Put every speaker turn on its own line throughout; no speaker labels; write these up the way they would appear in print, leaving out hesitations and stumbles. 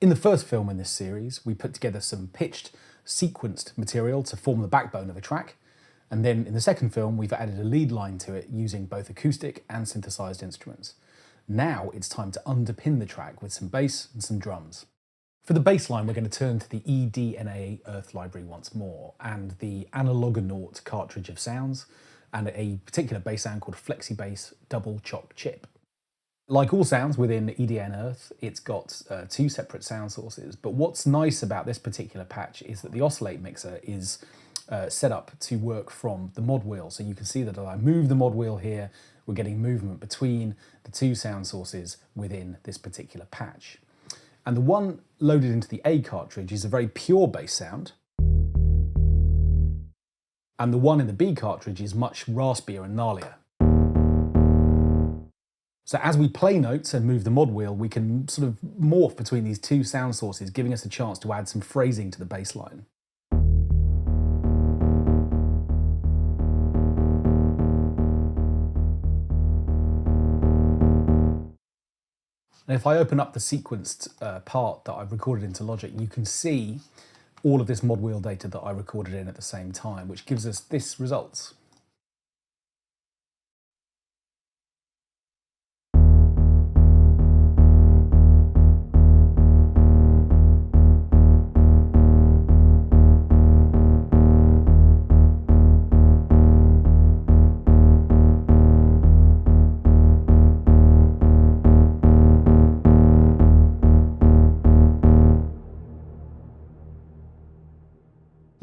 In the first film in this series, we put together some pitched, sequenced material to form the backbone of a track, and then in the second film, we've added a lead line to it using both acoustic and synthesized instruments. Now it's time to underpin the track with some bass and some drums. For the bass line, we're going to turn to the eDNA Earth library once more, and the Analogonaut cartridge of sounds, and a particular bass sound called FlexiBass Double Choc Chip. Like all sounds within EDN Earth, it's got two separate sound sources, but what's nice about this particular patch is that the oscillate mixer is set up to work from the mod wheel. So you can see that as I move the mod wheel here, we're getting movement between the two sound sources within this particular patch. And the one loaded into the A cartridge is a very pure bass sound, and the one in the B cartridge is much raspier and gnarlier. So as we play notes and move the mod wheel, we can sort of morph between these two sound sources, giving us a chance to add some phrasing to the bass line. And if I open up the sequenced part that I've recorded into Logic, you can see all of this mod wheel data that I recorded in at the same time, which gives us this result.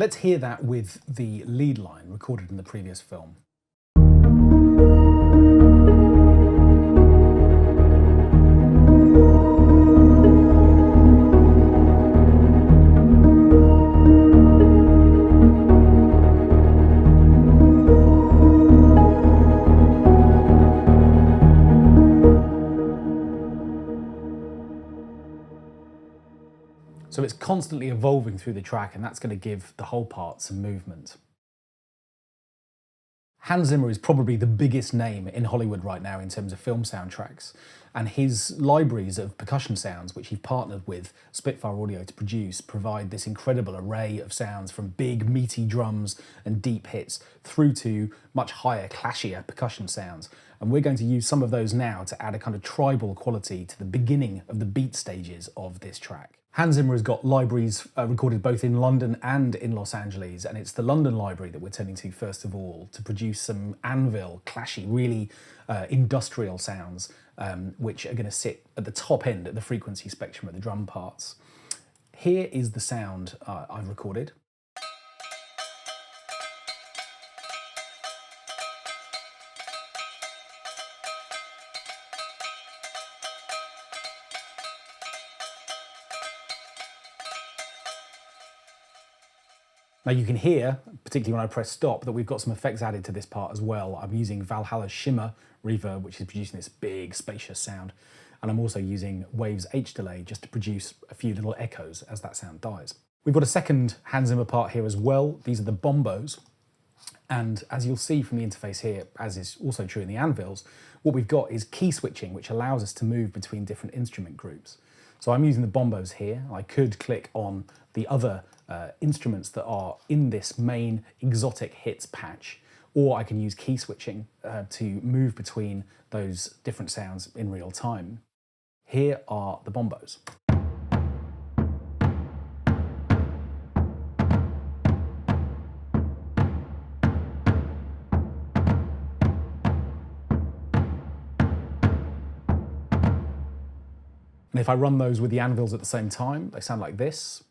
Let's hear that with the lead line recorded in the previous film. So it's constantly evolving through the track, and that's going to give the whole part some movement. Hans Zimmer is probably the biggest name in Hollywood right now in terms of film soundtracks, and his libraries of percussion sounds, which he's partnered with Spitfire Audio to produce, provide this incredible array of sounds from big, meaty drums and deep hits through to much higher, clashier percussion sounds. And we're going to use some of those now to add a kind of tribal quality to the beginning of the beat stages of this track. Hans Zimmer has got libraries recorded both in London and in Los Angeles, and it's the London library that we're turning to first of all to produce some anvil, clashy, really industrial sounds, which are going to sit at the top end of the frequency spectrum of the drum parts. Here is the sound I've recorded. Now you can hear, particularly when I press stop, that we've got some effects added to this part as well. I'm using Valhalla's Shimmer reverb, which is producing this big, spacious sound. And I'm also using Wave's H delay just to produce a few little echoes as that sound dies. We've got a second Hans Zimmer part here as well. These are the bombos. And as you'll see from the interface here, as is also true in the anvils, what we've got is key switching, which allows us to move between different instrument groups. So I'm using the bombos here. I could click on the other instruments that are in this main exotic hits patch, or I can use key switching to move between those different sounds in real time. Here are the bombos. And if I run those with the anvils at the same time, they sound like this.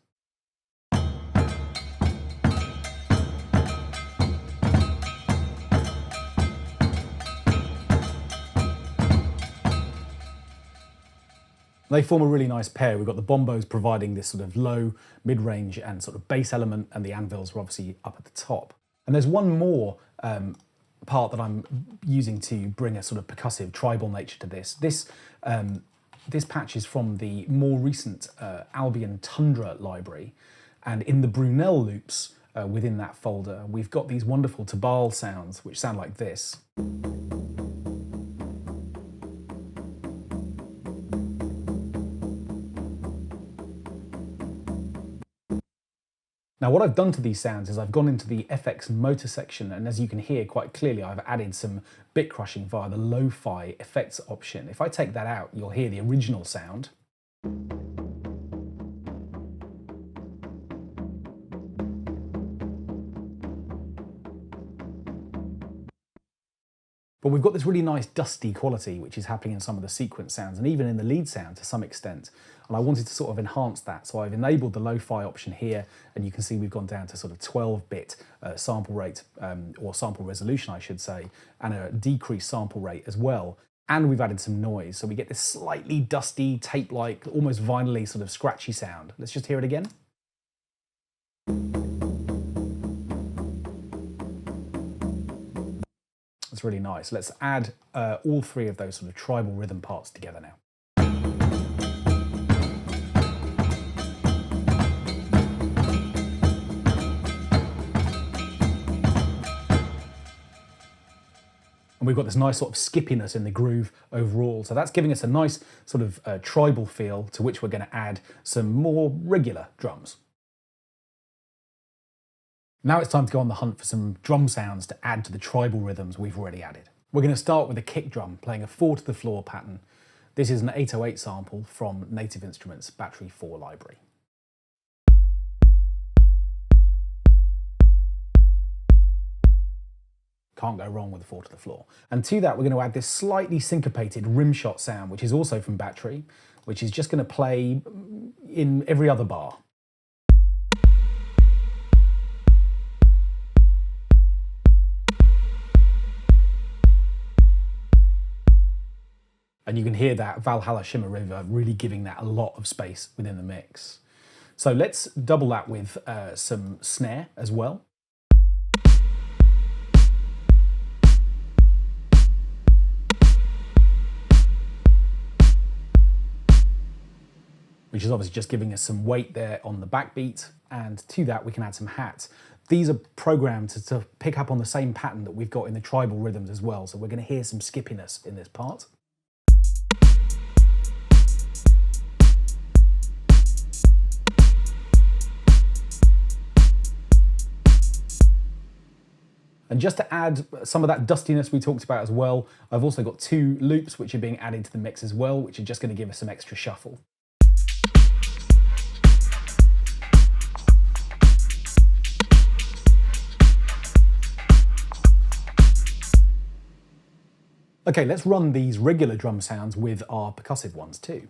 They form a really nice pair. We've got the bombos providing this sort of low, mid-range and sort of bass element, and the anvils are obviously up at the top. And there's one more part that I'm using to bring a sort of percussive tribal nature to this. This patch is from the more recent Albion Tundra library, and in the Brunel loops within that folder, we've got these wonderful tabal sounds which sound like this. Now what I've done to these sounds is I've gone into the FX motor section, and as you can hear quite clearly, I've added some bit crushing via the lo-fi effects option. If I take that out, you'll hear the original sound. But we've got this really nice dusty quality which is happening in some of the sequence sounds and even in the lead sound to some extent. And I wanted to sort of enhance that. So I've enabled the lo-fi option here, and you can see we've gone down to sort of 12-bit sample rate, or sample resolution I should say, and a decreased sample rate as well. And we've added some noise. So we get this slightly dusty, tape-like, almost vinyl-y sort of scratchy sound. Let's just hear it again. It's really nice. Let's add all three of those sort of tribal rhythm parts together now. And we've got this nice sort of skippiness in the groove overall. So that's giving us a nice sort of tribal feel to which we're going to add some more regular drums. Now it's time to go on the hunt for some drum sounds to add to the tribal rhythms we've already added. We're going to start with a kick drum playing a 4-to-the-floor pattern. This is an 808 sample from Native Instruments' Battery 4 library. Can't go wrong with a 4-to-the-floor. And to that we're going to add this slightly syncopated rimshot sound, which is also from Battery, which is just going to play in every other bar. And you can hear that Valhalla Shimmer River really giving that a lot of space within the mix. So let's double that with some snare as well. Which is obviously just giving us some weight there on the backbeat. And to that we can add some hats. These are programmed to pick up on the same pattern that we've got in the tribal rhythms as well. So we're going to hear some skippiness in this part. And just to add some of that dustiness we talked about as well, I've also got 2 loops which are being added to the mix as well, which are just going to give us some extra shuffle. Okay, let's run these regular drum sounds with our percussive ones too.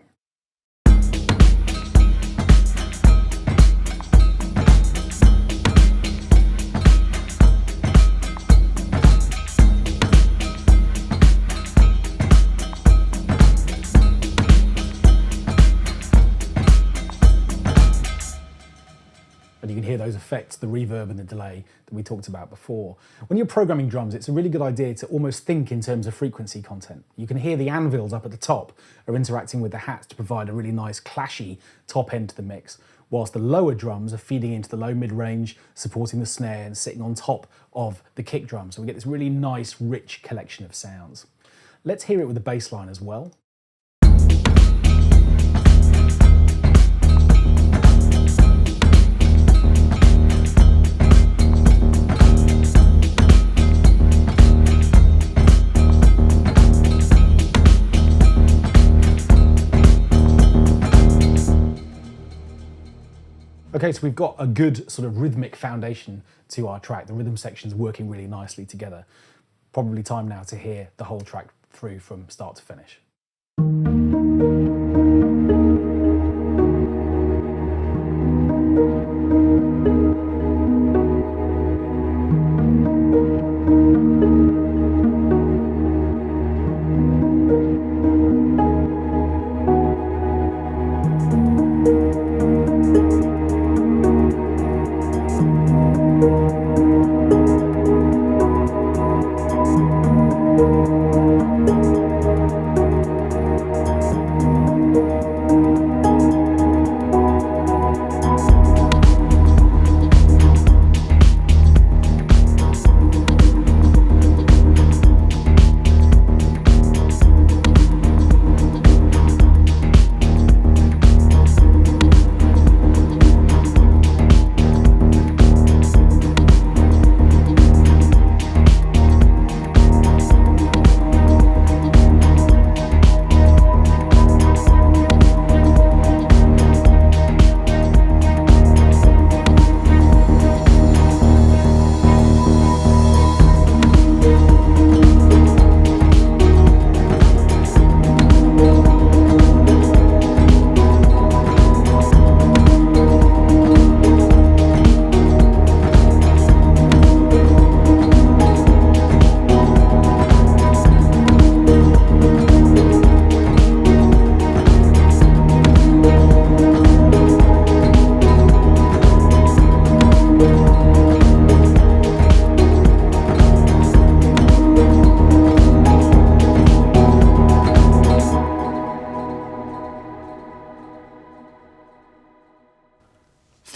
And you can hear those effects, the reverb and the delay that we talked about before. When you're programming drums, it's a really good idea to almost think in terms of frequency content. You can hear the anvils up at the top are interacting with the hats to provide a really nice clashy top end to the mix, whilst the lower drums are feeding into the low mid-range, supporting the snare and sitting on top of the kick drum. So we get this really nice, rich collection of sounds. Let's hear it with the bass line as well. Okay, so we've got a good sort of rhythmic foundation to our track. The rhythm section's working really nicely together. Probably time now to hear the whole track through from start to finish.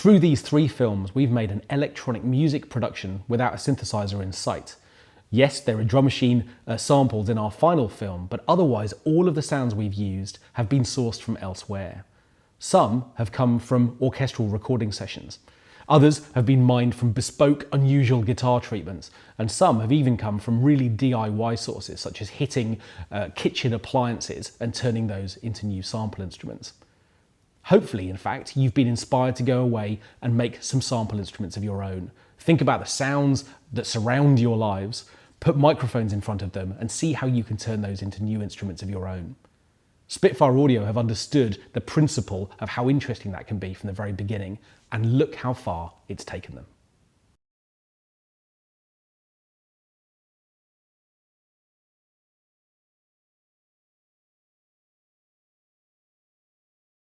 Through these 3 films, we've made an electronic music production without a synthesizer in sight. Yes, there are drum machine samples in our final film, but otherwise all of the sounds we've used have been sourced from elsewhere. Some have come from orchestral recording sessions. Others have been mined from bespoke, unusual guitar treatments, and some have even come from really DIY sources, such as hitting kitchen appliances and turning those into new sample instruments. Hopefully, in fact, you've been inspired to go away and make some sample instruments of your own. Think about the sounds that surround your lives, put microphones in front of them, and see how you can turn those into new instruments of your own. Spitfire Audio have understood the principle of how interesting that can be from the very beginning, and look how far it's taken them.